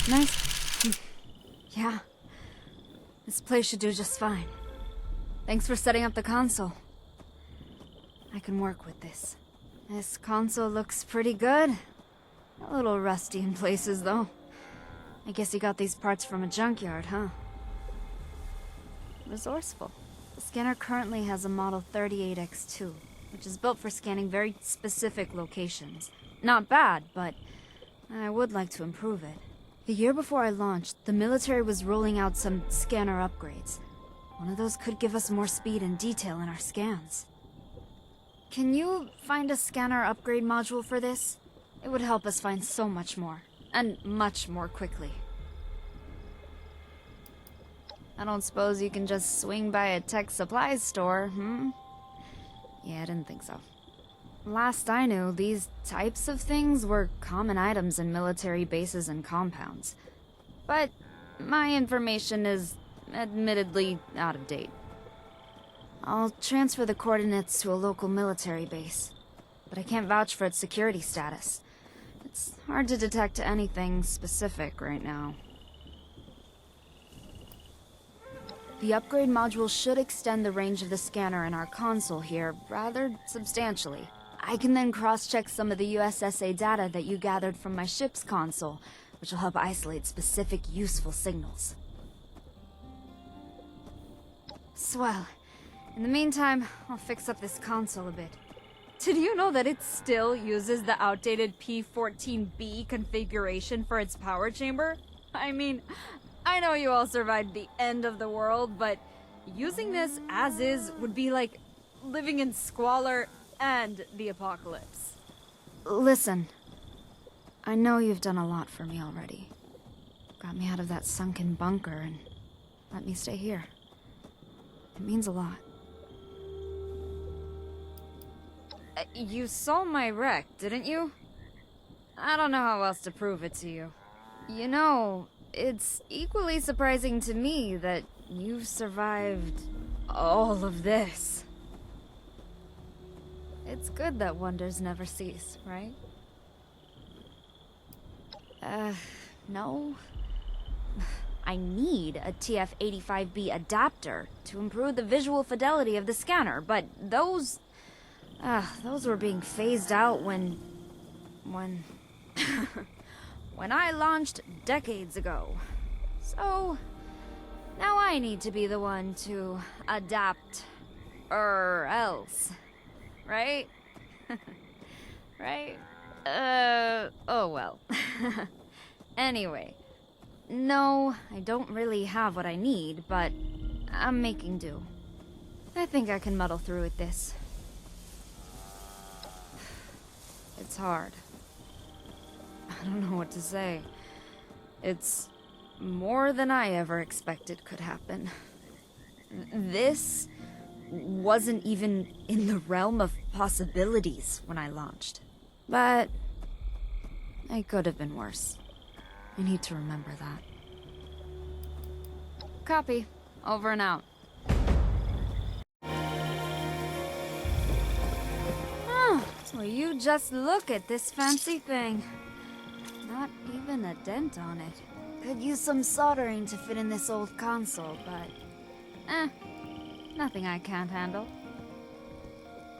Nice. Yeah. This place should do just fine. Thanks for setting up the console. I can work with this. This console looks pretty good. A little rusty in places, though. I guess you got these parts from a junkyard, huh? Resourceful. The scanner currently has a model 38X2, which is built for scanning very specific locations. Not bad, but I would like to improve it. The year before I launched, the military was rolling out some scanner upgrades. One of those could give us more speed and detail in our scans. Can you find a scanner upgrade module for this? It would help us find so much more, and much more quickly. I don't suppose you can just swing by a tech supplies store, hmm? Yeah, I didn't think so. Last I knew, these types of things were common items in military bases and compounds. But my information is admittedly out of date. I'll transfer the coordinates to a local military base, but I can't vouch for its security status. It's hard to detect anything specific right now. The upgrade module should extend the range of the scanner in our console here rather substantially. I can then cross-check some of the USSA data that you gathered from my ship's console, which will help isolate specific useful signals. Swell. In the meantime, I'll fix up this console a bit. Did you know that it still uses the outdated EP14B configuration for its power chamber? I mean, I know you all survived the end of the world, but using this as is would be like living in squalor and the apocalypse. Listen, I know you've done a lot for me already. Got me out of that sunken bunker and let me stay here. It means a lot. You saw my wreck, didn't you? I don't know how else to prove it to you. You know, it's equally surprising to me that you've survived all of this. It's good that wonders never cease, right? No. I need a TF-85B adapter to improve the visual fidelity of the scanner, but those were being phased out when when I launched decades ago. So, now I need to be the one to adapt, or else. Right? Right? Oh well. Anyway. No, I don't really have what I need, but I'm making do. I think I can muddle through with this. It's hard. I don't know what to say. It's more than I ever expected could happen. This wasn't even in the realm of possibilities when I launched. But it could have been worse. I need to remember that. Copy. Over and out. Oh, will you just look at this fancy thing. Not even a dent on it. Could use some soldering to fit in this old console, but nothing I can't handle.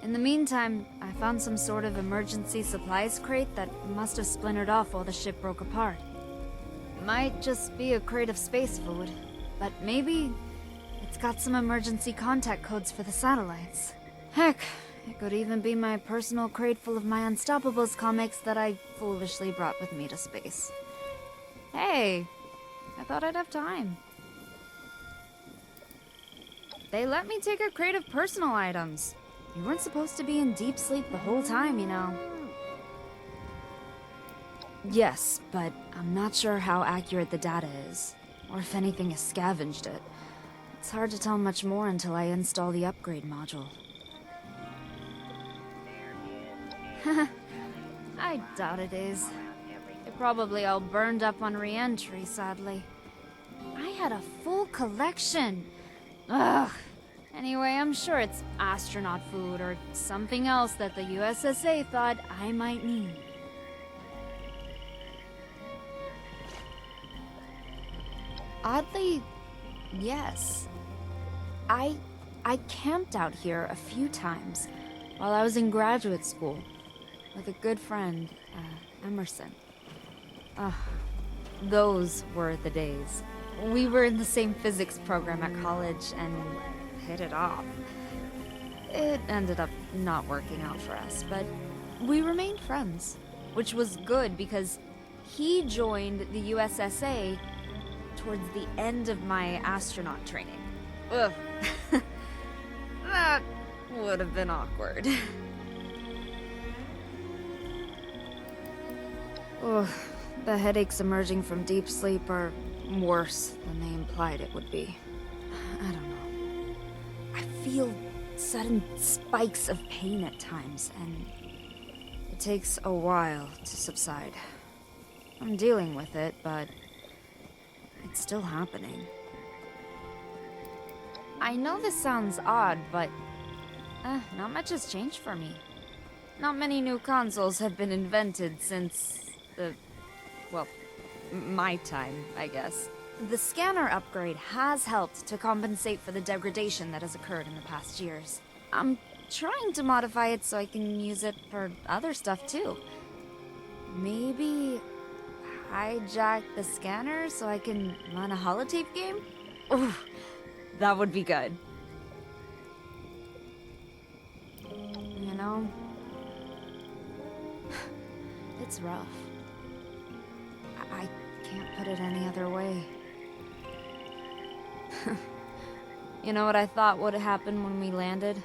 In the meantime, I found some sort of emergency supplies crate that must have splintered off while the ship broke apart. Might just be a crate of space food, but maybe it's got some emergency contact codes for the satellites. Heck, it could even be my personal crate full of my Unstoppables comics that I foolishly brought with me to space. Hey, I thought I'd have time. They let me take a crate of personal items. You weren't supposed to be in deep sleep the whole time, you know. Yes, but I'm not sure how accurate the data is, or if anything has scavenged it. It's hard to tell much more until I install the upgrade module. I doubt it is. They're probably all burned up on re-entry, sadly. I had a full collection. Ugh. Anyway, I'm sure it's astronaut food or something else that the USSA thought I might need. Oddly, yes. I camped out here a few times while I was in graduate school with a good friend, Emerson. Those were the days. We were in the same physics program at college and hit it off. It ended up not working out for us, but we remained friends, which was good because he joined the USSA towards the end of my astronaut training. Ugh. That would have been awkward. Ugh. The headaches emerging from deep sleep are worse than they implied it would be. I don't know. I feel sudden spikes of pain at times, and it takes a while to subside. I'm dealing with it, but it's still happening. I know this sounds odd, but not much has changed for me. Not many new consoles have been invented since my time, I guess. The scanner upgrade has helped to compensate for the degradation that has occurred in the past years. I'm trying to modify it so I can use it for other stuff too. Maybe hijack the scanner so I can run a holotape game? Ooh, that would be good. You know, it's rough. I can't put it any other way. You know what I thought would happen when we landed?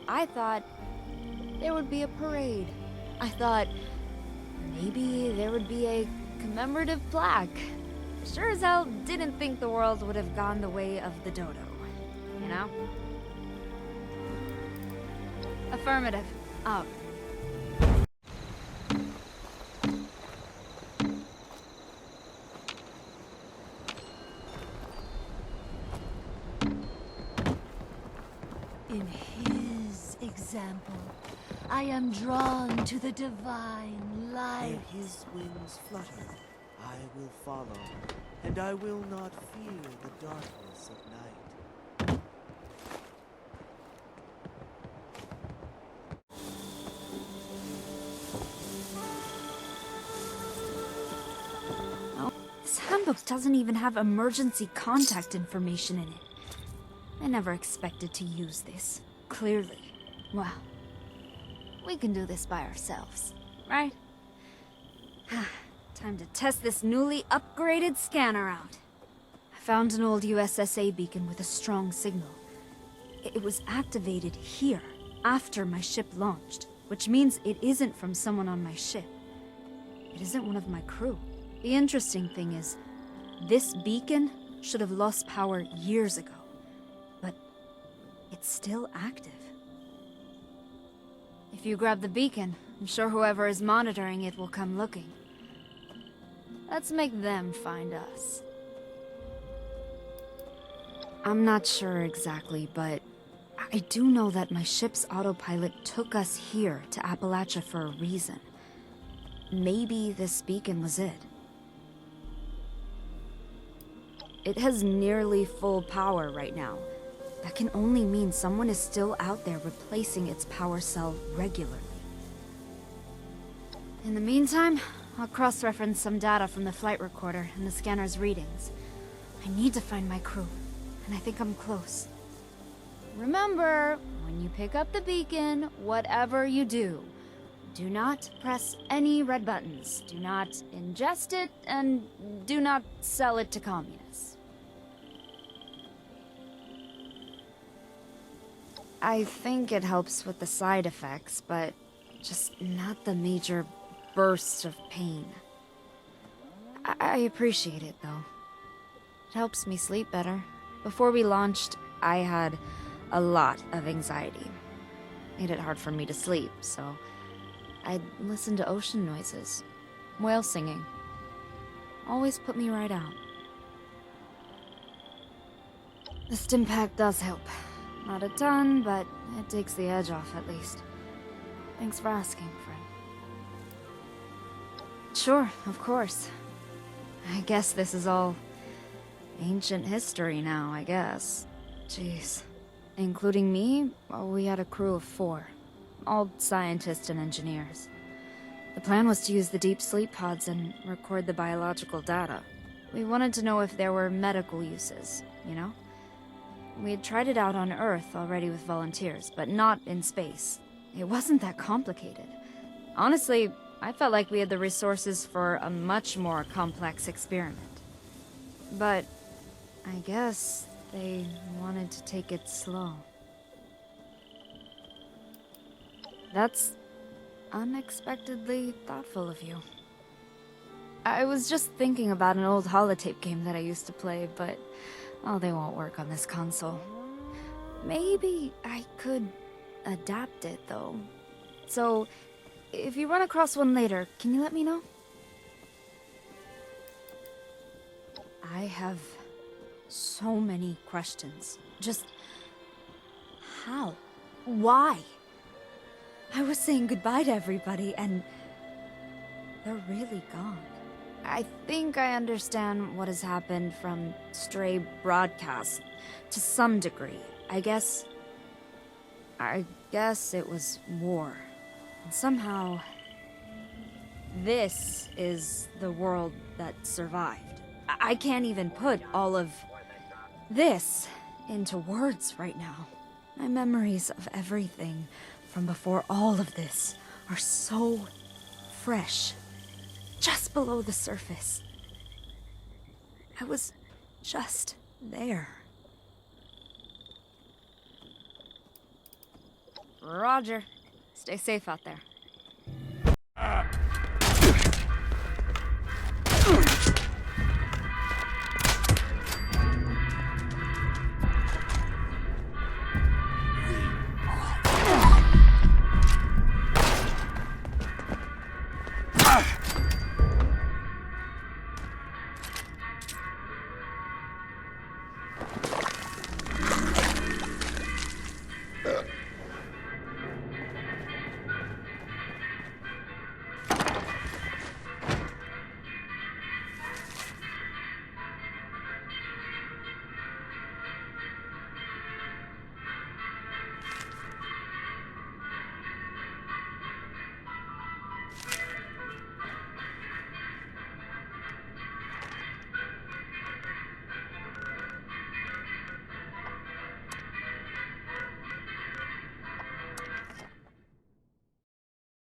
I thought there would be a parade. I thought maybe there would be a commemorative plaque. Sure as hell didn't think the world would have gone the way of the dodo. You know? Affirmative. Out. In his example, I am drawn to the divine light. Where his wings flutter, I will follow, and I will not fear the darkness of night. Oh, this handbook doesn't even have emergency contact information in it. I never expected to use this, clearly. Well, we can do this by ourselves, right? Time to test this newly upgraded scanner out. I found an old USSA beacon with a strong signal. It was activated here, after my ship launched, which means it isn't from someone on my ship. It isn't one of my crew. The interesting thing is, this beacon should have lost power years ago. But it's still active. If you grab the beacon, I'm sure whoever is monitoring it will come looking. Let's make them find us. I'm not sure exactly, but I do know that my ship's autopilot took us here to Appalachia for a reason. Maybe this beacon was it. It has nearly full power right now. That can only mean someone is still out there replacing its power cell regularly. In the meantime, I'll cross-reference some data from the flight recorder and the scanner's readings. I need to find my crew, and I think I'm close. Remember, when you pick up the beacon, whatever you do, do not press any red buttons, do not ingest it, and do not sell it to communists. I think it helps with the side effects, but just not the major bursts of pain. I appreciate it, though. It helps me sleep better. Before we launched, I had a lot of anxiety. Made it hard for me to sleep, so I'd listen to ocean noises, whale singing. Always put me right out. The stim pack does help. Not a ton, but it takes the edge off at least. Thanks for asking, friend. Sure, of course. I guess this is all ancient history now, I guess. Jeez. Including me, well, we had a crew of 4. All scientists and engineers. The plan was to use the deep sleep pods and record the biological data. We wanted to know if there were medical uses, you know? We had tried it out on Earth already with volunteers, but not in space. It wasn't that complicated. Honestly, I felt like we had the resources for a much more complex experiment. But I guess they wanted to take it slow. That's unexpectedly thoughtful of you. I was just thinking about an old holotape game that I used to play, but they won't work on this console. Maybe I could adapt it, though. So, if you run across one later, can you let me know? I have so many questions. Just how? Why? I was saying goodbye to everybody, and they're really gone. I think I understand what has happened from stray broadcasts to some degree. I guess it was war. And somehow, this is the world that survived. I can't even put all of this into words right now. My memories of everything from before all of this are so fresh, just below the surface. I was just there. Roger. Stay safe out there.